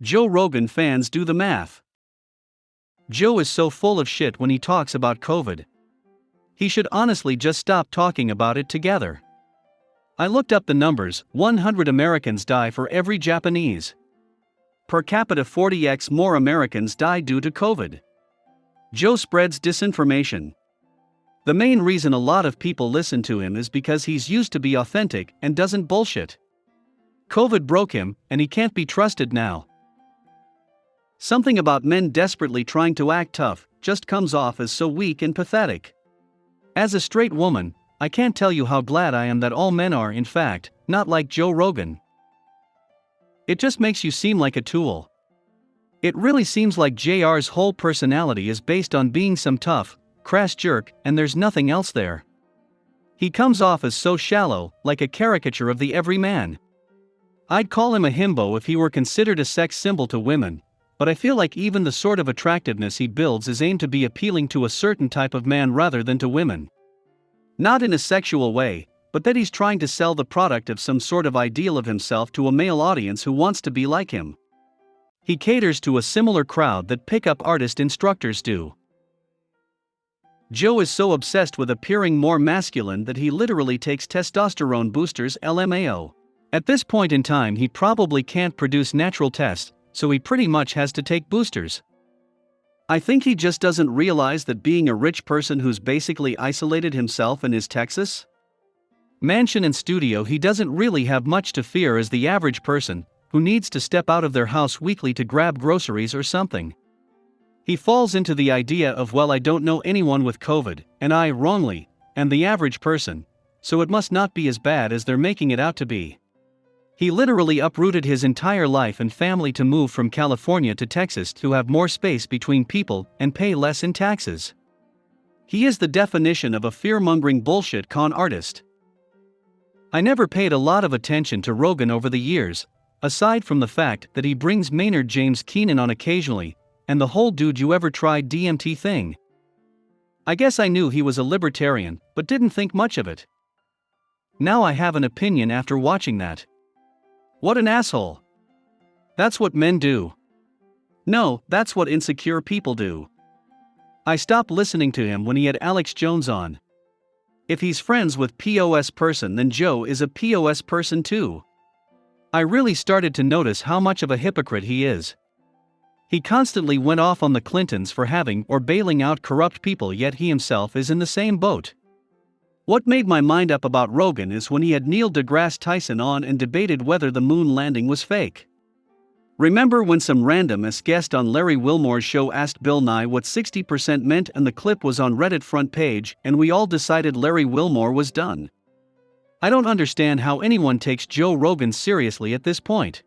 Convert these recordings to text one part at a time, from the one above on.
Joe Rogan fans do the math. Joe is so full of shit when he talks about COVID. He should honestly just stop talking about it together. I looked up the numbers. 100 Americans die for every Japanese. Per capita 40x more Americans die due to COVID. Joe spreads disinformation. The main reason a lot of people listen to him is because he's used to be authentic and doesn't bullshit. COVID broke him, and he can't be trusted now. Something about men desperately trying to act tough just comes off as so weak and pathetic. As a straight woman, I can't tell you how glad I am that all men are, in fact, not like Joe Rogan. It just makes you seem like a tool. It really seems like JR's whole personality is based on being some tough, crass jerk, and there's nothing else there. He comes off as so shallow, like a caricature of the everyman. I'd call him a himbo if he were considered a sex symbol to women, but I feel like even the sort of attractiveness he builds is aimed to be appealing to a certain type of man rather than to women. Not in a sexual way, but that he's trying to sell the product of some sort of ideal of himself to a male audience who wants to be like him. He caters to a similar crowd that pickup artist instructors do. Joe is so obsessed with appearing more masculine that he literally takes testosterone boosters LMAO. At this point in time he probably can't produce natural tests, so he pretty much has to take boosters. I think he just doesn't realize that being a rich person who's basically isolated himself in his Texas mansion and studio, he doesn't really have much to fear as the average person who needs to step out of their house weekly to grab groceries or something. He falls into the idea of, well, I don't know anyone with COVID, and I, wrongly, am the average person, so it must not be as bad as they're making it out to be. He literally uprooted his entire life and family to move from California to Texas to have more space between people and pay less in taxes. He is the definition of a fear-mongering bullshit con artist. I never paid a lot of attention to Rogan over the years, aside from the fact that he brings Maynard James Keenan on occasionally, and the whole "dude you ever tried DMT" thing. I guess I knew he was a libertarian, but didn't think much of it. Now I have an opinion after watching that. What an asshole. That's what men do. No, that's what insecure people do. I stopped listening to him when he had Alex Jones on. If he's friends with POS person, then Joe is a POS person too. I really started to notice how much of a hypocrite he is. He constantly went off on the Clintons for having or bailing out corrupt people, yet he himself is in the same boat. What made my mind up about Rogan is when he had Neil deGrasse Tyson on and debated whether the moon landing was fake. Remember when some random-ass guest on Larry Wilmore's show asked Bill Nye what 60% meant, and the clip was on Reddit front page, and we all decided Larry Wilmore was done? I don't understand how anyone takes Joe Rogan seriously at this point.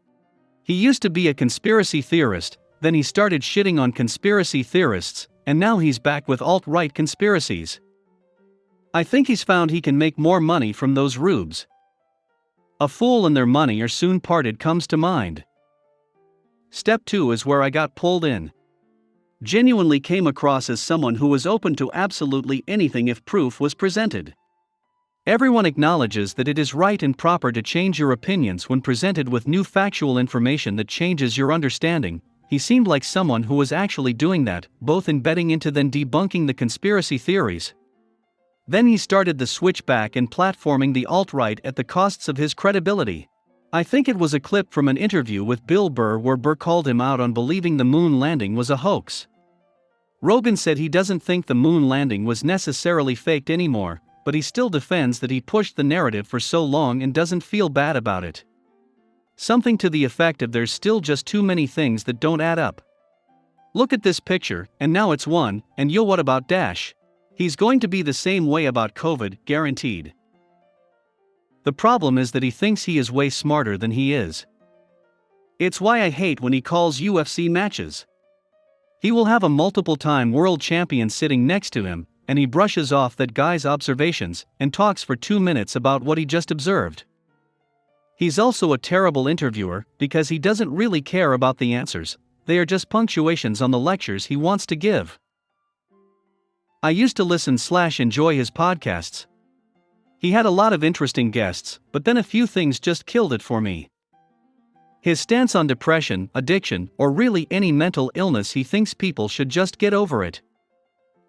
He used to be a conspiracy theorist, then he started shitting on conspiracy theorists, and now he's back with alt-right conspiracies. I think he's found he can make more money from those rubes. A fool and their money are soon parted comes to mind. Step 2 is where I got pulled in. Genuinely came across as someone who was open to absolutely anything if proof was presented. Everyone acknowledges that it is right and proper to change your opinions when presented with new factual information that changes your understanding. He seemed like someone who was actually doing that, both in betting into then debunking the conspiracy theories. Then he started the switch back and platforming the alt-right at the costs of his credibility. I think it was a clip from an interview with Bill Burr where Burr called him out on believing the moon landing was a hoax. Rogan said he doesn't think the moon landing was necessarily faked anymore, but he still defends that he pushed the narrative for so long and doesn't feel bad about it. Something to the effect of there's still just too many things that don't add up. Look at this picture, and now it's one, and yo, what about Dash? He's going to be the same way about COVID, guaranteed. The problem is that he thinks he is way smarter than he is. It's why I hate when he calls UFC matches. He will have a multiple-time world champion sitting next to him, and he brushes off that guy's observations and talks for 2 minutes about what he just observed. He's also a terrible interviewer because he doesn't really care about the answers, they are just punctuations on the lectures he wants to give. I used to listen/enjoy his podcasts. He had a lot of interesting guests, but then a few things just killed it for me. His stance on depression, addiction, or really any mental illness, he thinks people should just get over it.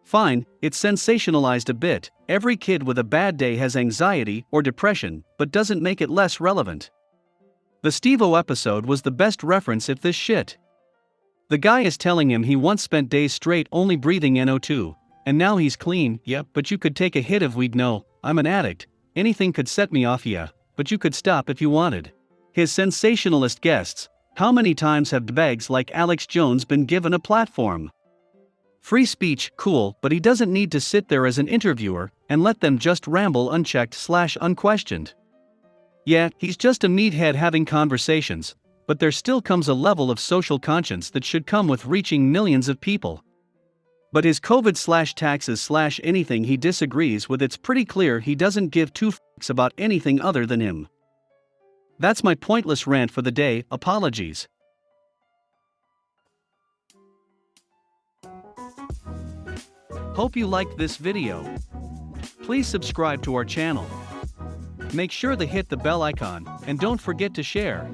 Fine, it's sensationalized a bit. Every kid with a bad day has anxiety or depression, but doesn't make it less relevant. The Steve-O episode was the best reference of this shit. The guy is telling him he once spent days straight only breathing NO2, and now he's clean. Yeah, but you could take a hit of weed. No, I'm an addict. Anything could set me off. Yeah, but you could stop if you wanted. His sensationalist guests, how many times have bags like Alex Jones been given a platform? Free speech, cool, but he doesn't need to sit there as an interviewer and let them just ramble unchecked/unquestioned. Yeah, he's just a meathead having conversations, but there still comes a level of social conscience that should come with reaching millions of people. But his COVID/taxes/anything he disagrees with, it's pretty clear he doesn't give two fucks about anything other than him. That's my pointless rant for the day. Apologies. Hope you liked this video. Please subscribe to our channel. Make sure to hit the bell icon, and don't forget to share.